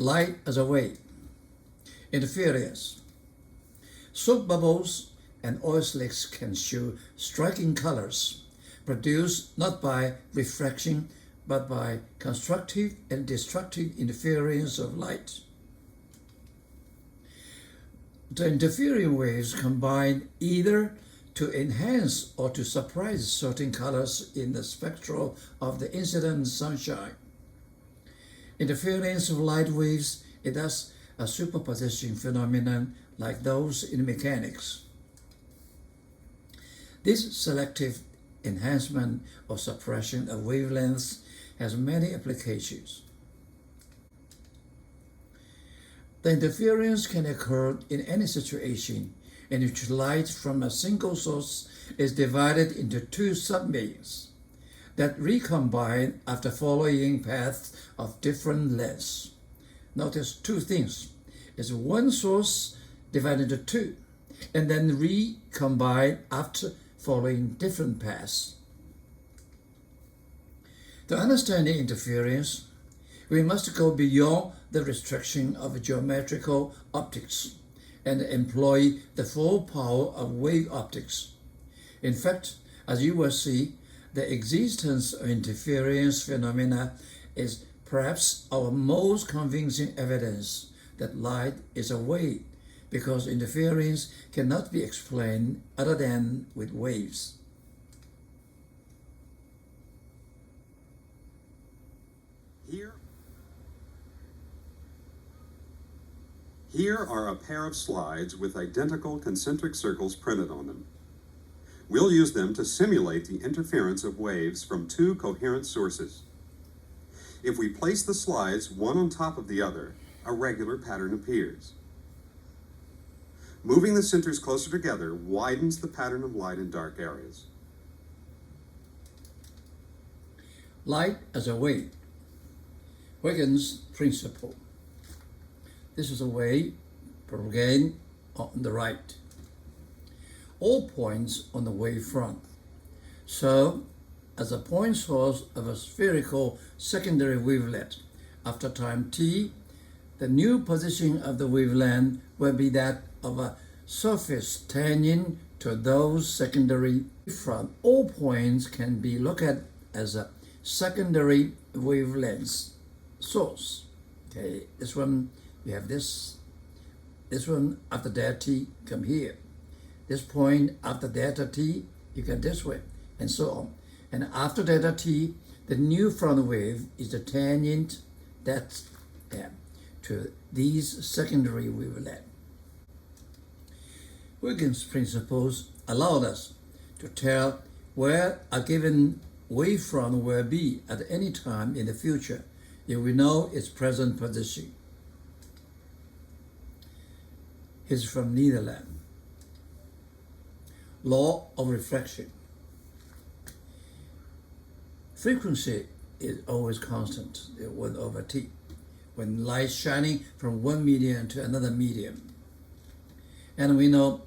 Light as a wave. Interference. Soap bubbles and oil slicks can show striking colors, produced not by refraction but by constructive and destructive interference of light. The interfering waves combine either to enhance or to suppress certain colors in the spectrum of the incident sunshine. Interference of light waves is thus a superposition phenomenon like those in mechanics. This selective enhancement or suppression of wavelengths has many applications. The interference can occur in any situation in which light from a single source is divided into two submeans that recombine after following paths of different lengths. Notice two things. It's one source divided into two, and then recombine after following different paths. To understand the interference, we must go beyond the restriction of geometrical optics and employ the full power of wave optics. In fact, as you will see, the existence of interference phenomena is perhaps our most convincing evidence that light is a wave, because interference cannot be explained other than with waves. Here are a pair of slides with identical concentric circles printed on them. We'll use them to simulate the interference of waves from two coherent sources. If we place the slides one on top of the other, a regular pattern appears. Moving the centers closer together widens the pattern of light in dark areas. Light as a wave. Huygens Principle. This is a wave, again on the right. All points on the wave front. So, as a point source of a spherical secondary wavelet, after time t, the new position of the wavelength will be that of a surface tangent to those secondary front. All points can be looked at as a secondary wavelength source. Okay, this one, we have this one after delta t come here. This point after delta t, you get this way, and so on. And after delta t, the new front wave is the tangent that's to these secondary wavelets. Wiggins principles allowed us to tell where a given wavefront will be at any time in the future if we know its present position. He's from Netherlands. Law of refraction. Frequency is always constant, 1 over t, when light shining from one medium to another medium. And we know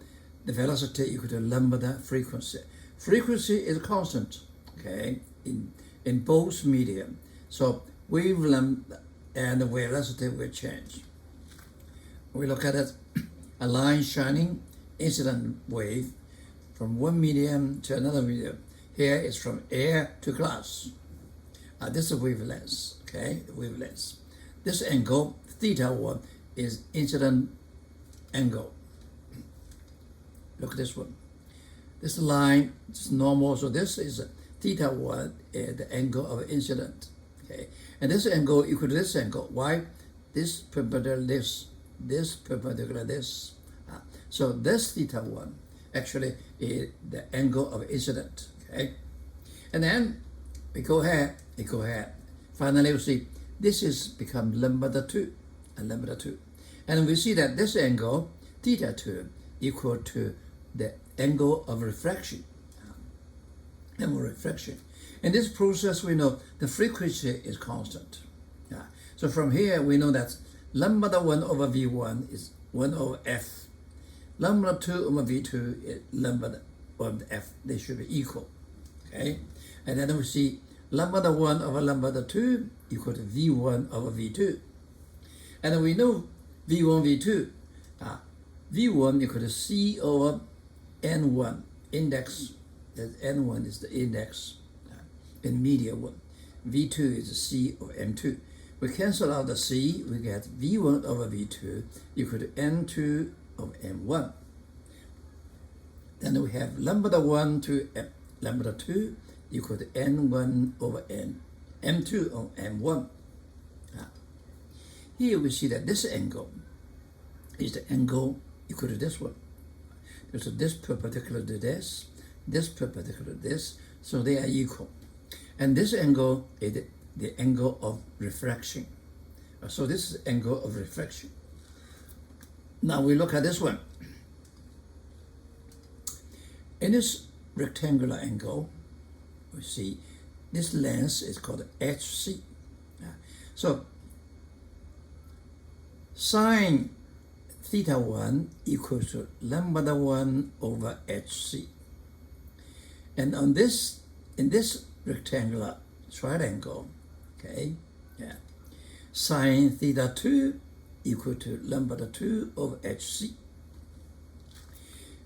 the velocity equal to lambda frequency. Frequency is constant, okay, in both medium. So wavelength and the velocity will change. We look at it, a line shining, incident wave, from one medium to another medium. Here is from air to glass. This is wavelength, okay, wavelength. This angle, theta 1, is incident angle. Look at this one. This line is normal, so this is theta 1, the angle of incident. Okay, and this angle equal to this angle. Why? This perpendicular this perpendicular this. So this theta 1 actually is the angle of incident. Okay, and then we go ahead. Finally, we see this is become lambda 2 and lambda 2, and we see that this angle theta 2 equal to the angle of refraction. In this process, we know the frequency is constant. So from here, we know that lambda 1 over v1 is 1 over f. Lambda 2 over v2 is lambda over f. They should be equal. Okay, and then we see lambda 1 over lambda 2 equal to v1 over v2. And we know V1, V2. V1 equal to C over N1, index, that N1 is the index in media 1. V2 is C over M2. We cancel out the C, we get V1 over V2 equal to N2 over M1. Then we have lambda 1 to lambda 2 equal to N1 over N, M2 over M1. Here we see that this angle is the angle equal to this one. So this perpendicular to this perpendicular to this, so they are equal. And this angle is the angle of refraction. So this is the angle of refraction. Now we look at this one. In this rectangular angle, we see this length is called HC. So sine theta 1 equals to lambda 1 over HC. And on this, in this rectangular triangle, okay, sine theta 2 equal to lambda 2 over HC.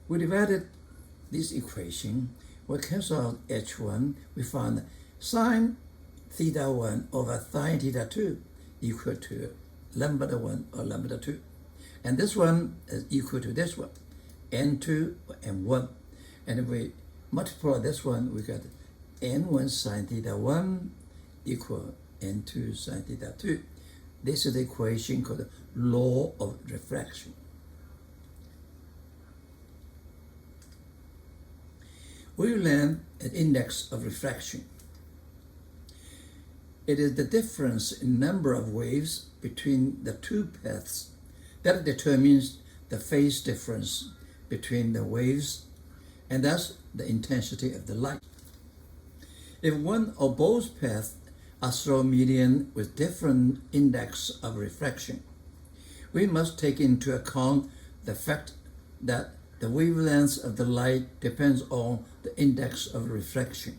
We divided this equation, we cancel out H1, we found sine theta 1 over sine theta 2 equal to lambda 1 or lambda 2. And this one is equal to this one, N2 or M1. And if we multiply this one, we get N1 sine theta 1 equal N2 sine theta 2. This is the equation called the law of refraction. Wavelength an index of refraction. It is the difference in number of waves between the two paths that determines the phase difference between the waves and thus the intensity of the light. If one or both paths are through medium with different index of refraction, we must take into account the fact that the wavelength of the light depends on the index of refraction.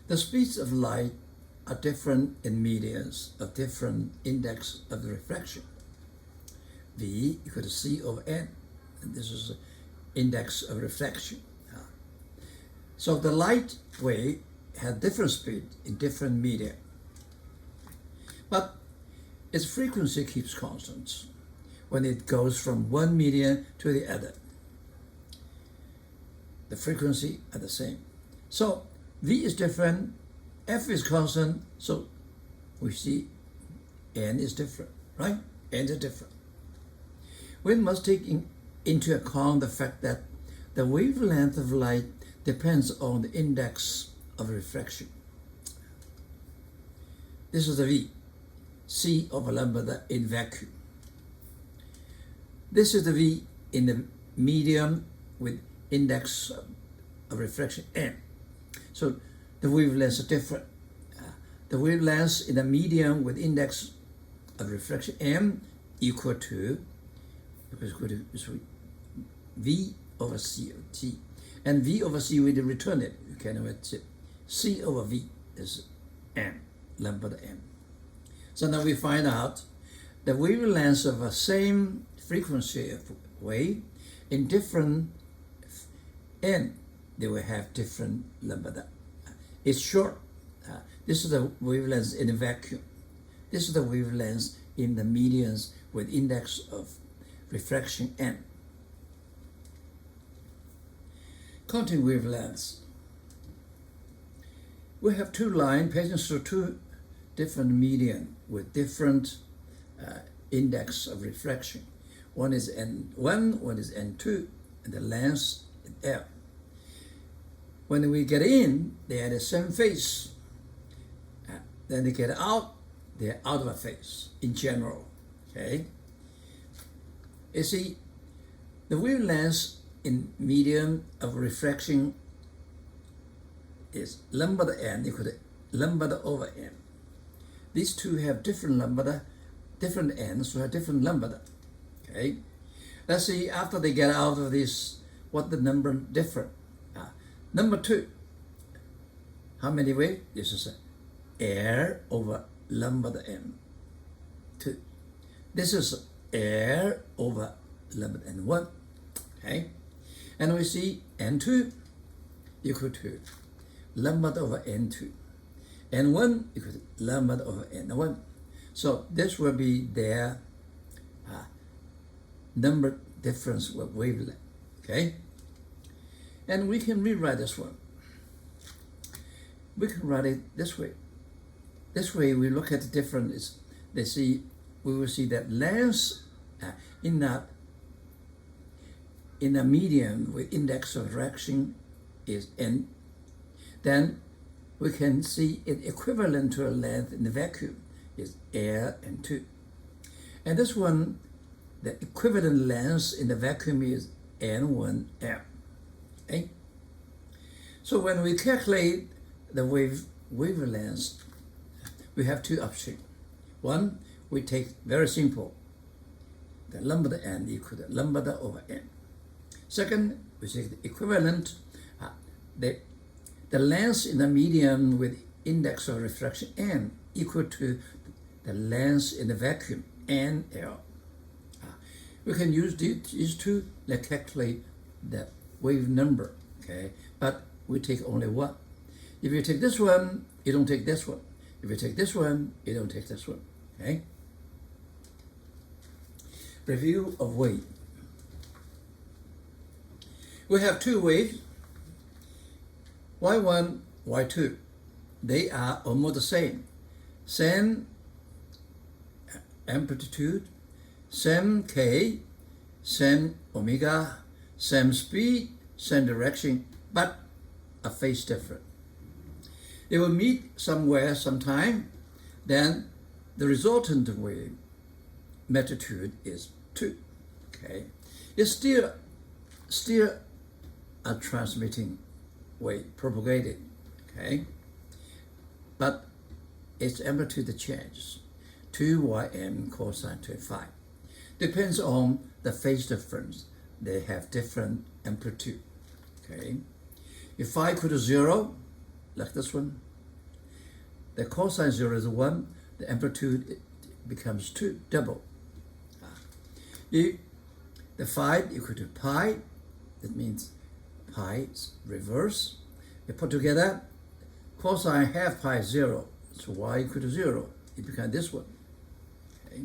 The speeds of light are different in mediums of different index of refraction. V equal to C over N, and this is the index of refraction. So the light wave has different speed in different media, but its frequency keeps constant when it goes from one medium to the other. The frequency are the same. So V is different, F is constant, so we see N is different, right? N is different. We must take into account the fact that the wavelength of light depends on the index of refraction. This is the V, C over lambda in vacuum. This is the V in the medium with index of refraction N. So the wavelengths are different. The wavelengths in the medium with index of refraction M equal to V over C over T. And V over C, we return it. You can write it. C over V is M, lambda M. So now we find out the wavelengths of the same frequency of wave in different N, they will have different lambda. It's short. This is the wavelength in a vacuum. This is the wavelength in the mediums with index of refraction N. Counting wavelengths. We have two lines passing through two different medium with different index of refraction. One is N1, one is N2, and the length is L. When we get in, they are the same phase. Then they get out, they are out of a phase in general. Okay. You see, the wavelength in medium of refraction is lambda N equal to lambda over N. These two have different lambda, different N's, so have different lambda. Okay. Let's see after they get out of this, what the number different. Number 2, how many waves? This is L over lambda M. This is L over lambda n1, okay? And we see n2 equal to lambda over n2. n1 equal to lambda over n1. So this will be their number difference with wavelength, okay? And we can rewrite this one. We can write it this way. This way we look at the difference. We will see that length in a medium with index of refraction is n. Then we can see it equivalent to a length in the vacuum is L and 2. And this one, the equivalent length in the vacuum is N1L. Okay? So when we calculate the wavelength, we have two options. One, we take very simple, the lambda n equal to lambda over n. Second, we take the equivalent, the length in the medium with index of refraction n equal to the length in the vacuum nl. We can use these two to calculate the wave number, okay? But we take only one. If you take this one, you don't take this one. If you take this one, you don't take this one, okay? Review of wave. We have two waves, y1, y2. They are almost the same. Same amplitude, same k, same omega, same speed, same direction, but a phase different. They will meet somewhere, sometime, then the resultant wave magnitude is 2. Okay, it's still a transmitting wave, propagated. Okay, but its amplitude changes. 2ym cosine 25. Depends on the phase difference. They have different amplitude. Okay, if phi equal to 0, like this one, the cosine 0 is 1, the amplitude becomes 2, double. If the phi equal to pi, that means pi is reverse. You put together, cosine half pi is 0, so y equal to 0. It becomes this one. Okay.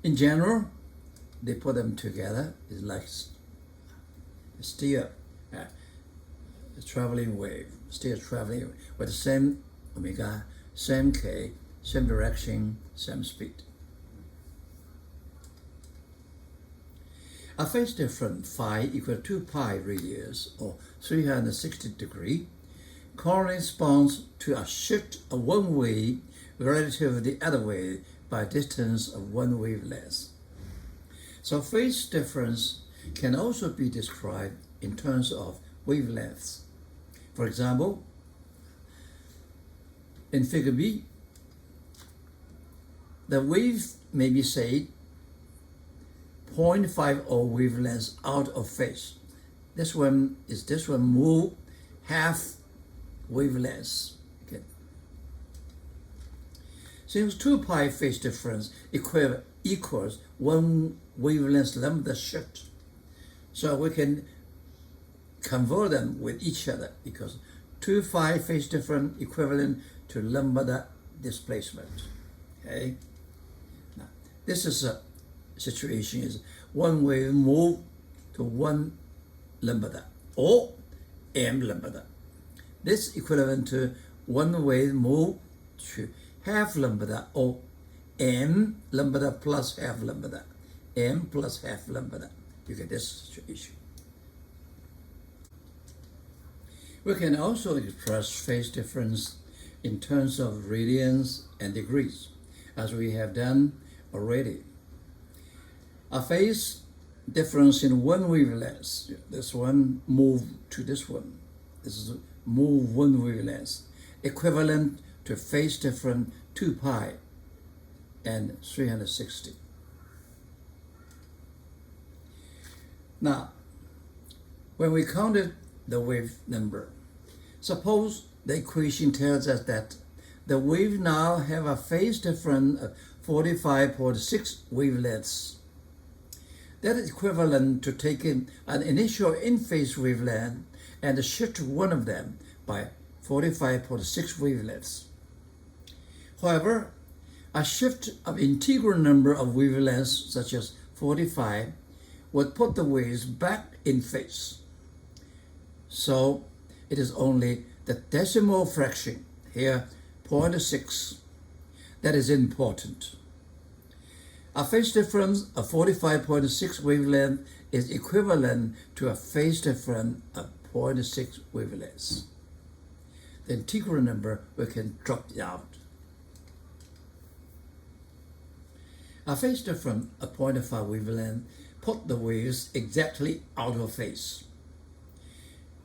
In general, they put them together. It's like still a traveling wave, still traveling with the same omega, same k, same direction, same speed. A phase difference phi equal to 2 pi radius or 360 degrees corresponds to a shift of one wave relative to the other wave by a distance of one wavelength. So phase difference can also be described in terms of wavelengths. For example, in figure B, the wave may be say 0.50 wavelengths out of phase. This one move half wavelengths. Okay. Since 2 pi phase difference equals 1 wavelength lambda shift, so we can convert them with each other because 2 phi phase difference equivalent to lambda displacement. Okay. Now, this is a situation is one wave move to 1 lambda or m lambda. This equivalent to one wave move to half lambda or m lambda plus half lambda, m plus half lambda. You get this situation. We can also express phase difference in terms of radians and degrees, as we have done already. A phase difference in one wavelength, this one move to this one, this is move one wavelength, equivalent to phase difference 2 pi and 360. Now, when we counted the wave number, suppose the equation tells us that the wave now have a phase difference of 45.6 wavelengths. That is equivalent to taking an initial in-phase wavelength and shift one of them by 45.6 wavelengths. However, a shift of integral number of wavelengths, such as 45, would put the waves back in phase. So it is only the decimal fraction, here 0.6, that is important. A phase difference of 45.6 wavelength is equivalent to a phase difference of 0.6 wavelengths. The integral number we can drop out. A phase difference of 0.5 wavelength put the waves exactly out of phase.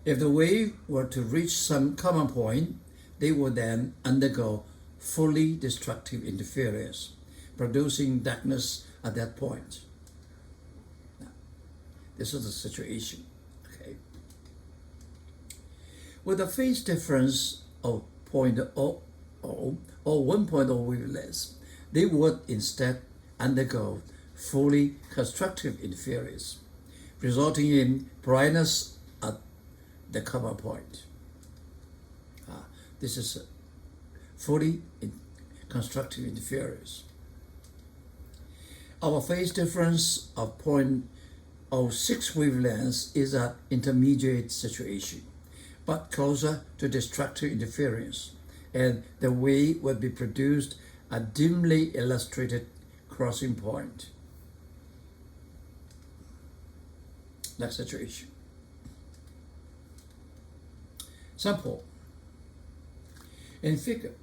If the wave were to reach some common point, they would then undergo fully destructive interference, producing darkness at that point. Now, this is the situation. Okay. With a phase difference of 0.00 or 1.0 wavelengths, they would instead undergo fully constructive interference, resulting in brightness at the common point. This is fully constructive interference. Our phase difference of 0.06 wavelengths is an intermediate situation, but closer to destructive interference, and the wave would be produced a dimly illustrated crossing point. That situation. Sample. In figure,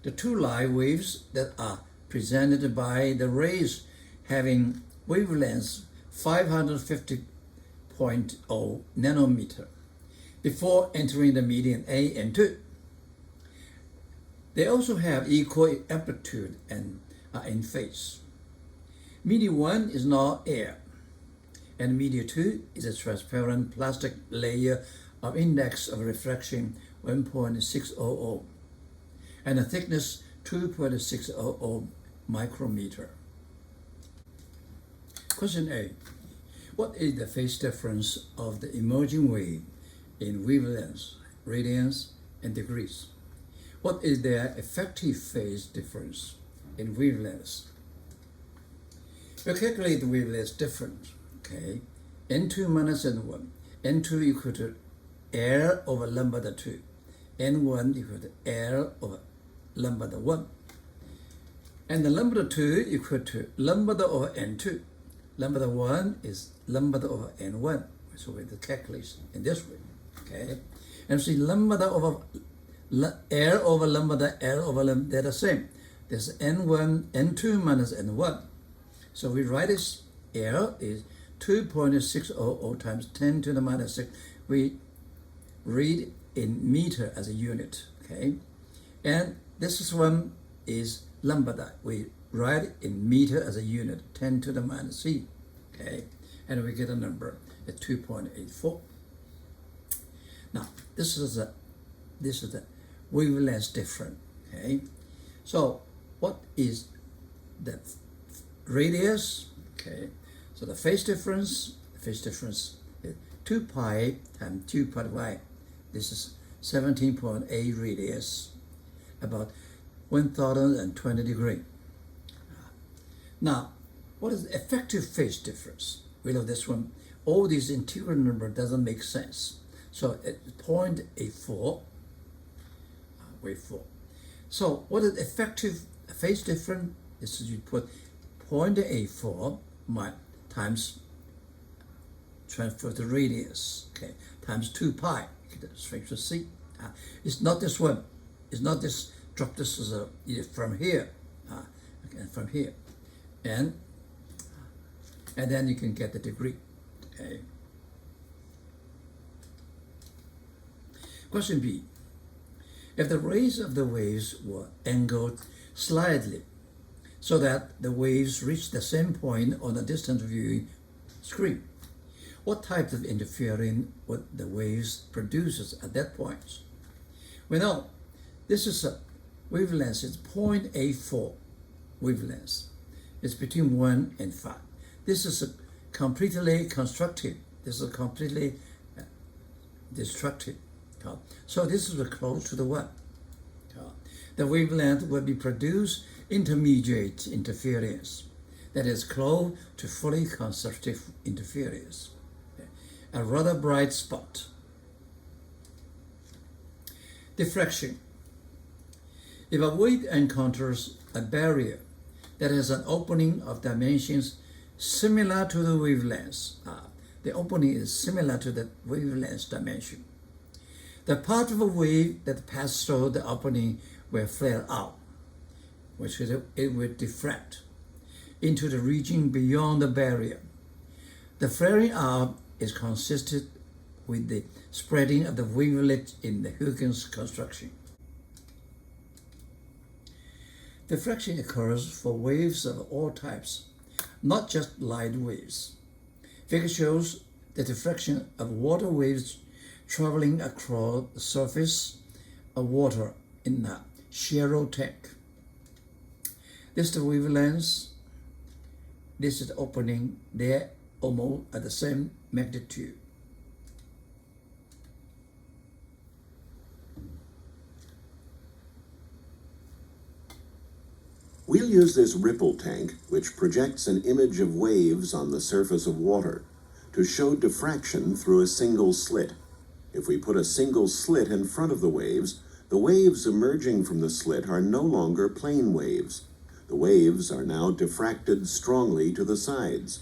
the two light waves that are presented by the rays having wavelengths 550.0 nanometer before entering the medium A and 2. They also have equal amplitude and are in phase. Media 1 is now air, and media 2 is a transparent plastic layer of index of refraction 1.600 and a thickness 2.600 micrometer. Question A. What is the phase difference of the emerging wave in wavelengths, radians, and degrees? What is their effective phase difference in wavelengths? We calculate the wavelengths difference. Okay, N2 minus N1. N2 equal to L over lambda 2. N1 equal to L over lambda 1. And the lambda 2 equal to lambda over N2. Lambda 1 is lambda over N1. So we the calculation in this way. Okay, and see lambda over L over lambda, L over lambda, they're the same. There's N1, N2 minus N1. So we write this L is 2.600 times 10 to the minus 6. We read in meter as a unit, okay? And this one is lambda. We write in meter as a unit, 10 to the minus c, okay? And we get a number at 2.84. Now, this is the wavelength difference, okay? So what is the radius? Okay, so the phase difference is 2 pi times 2 pi y. This is 17.8 radius, about 1020 degrees. Now, what is the effective phase difference? We know this one, all these integral number doesn't make sense. So at 0.84, wave 4. So what is effective phase difference? This is you put 0.84 times transfer to radius, okay, times 2 pi, get straight to c. It's not this one. It's not this, drop this as a, from here, and from here. And then you can get the degree, okay. Question B. If the rays of the waves were angled slightly so that the waves reach the same point on the distant viewing screen, what type of interference would the waves produce at that point? We know this is a wavelength is 0.84 wavelengths. It's between 1 and 5. This is a completely constructive. This is completely destructive. So this is close to the 1. The wavelength will be produced intermediate interference, that is close to fully constructive interference, a rather bright spot. Diffraction. If a wave encounters a barrier that has an opening of dimensions similar to the wavelength, the opening is similar to the wavelength dimension, the part of a wave that passes through the opening will flare out, which is it will diffract into the region beyond the barrier. The flaring out is consistent with the spreading of the wavelength in the Huygens construction. Diffraction occurs for waves of all types, not just light waves. Figure shows the diffraction of water waves traveling across the surface of water in a shallow tank. This is the wavelength. This is the opening. They're almost at the same magnitude. We'll use this ripple tank, which projects an image of waves on the surface of water, to show diffraction through a single slit. If we put a single slit in front of the waves emerging from the slit are no longer plane waves. The waves are now diffracted strongly to the sides.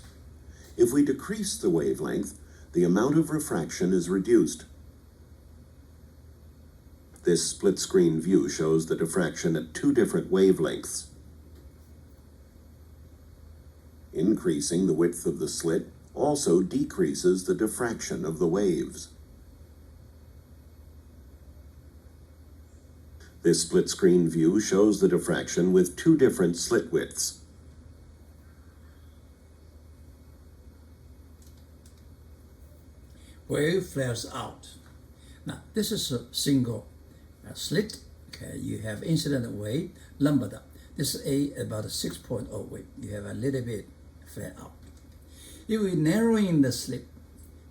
If we decrease the wavelength, the amount of refraction is reduced. This split-screen view shows the diffraction at 2 different wavelengths. Increasing the width of the slit also decreases the diffraction of the waves. This split-screen view shows the diffraction with 2 different slit widths. Wave flares out. Now, this is a single slit. Okay, you have incident wave, lambda. This is about a 6.0 wave. You have a little bit flare out. If we narrow in the slit,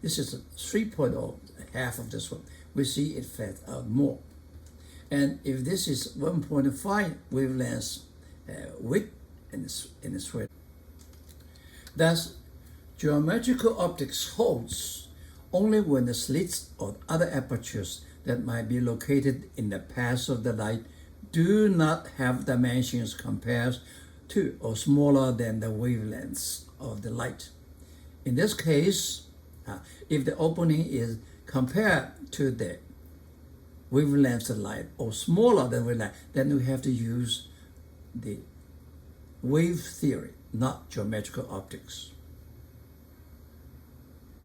this is a 3.0, half of this one. We see it flares out more. And if this is 1.5 wavelengths width in the slit, thus geometrical optics holds only when the slits or other apertures that might be located in the path of the light do not have dimensions compared to or smaller than the wavelengths of the light. In this case, if the opening is compared to the wavelength of light or smaller than wavelength, then we have to use the wave theory, not geometrical optics.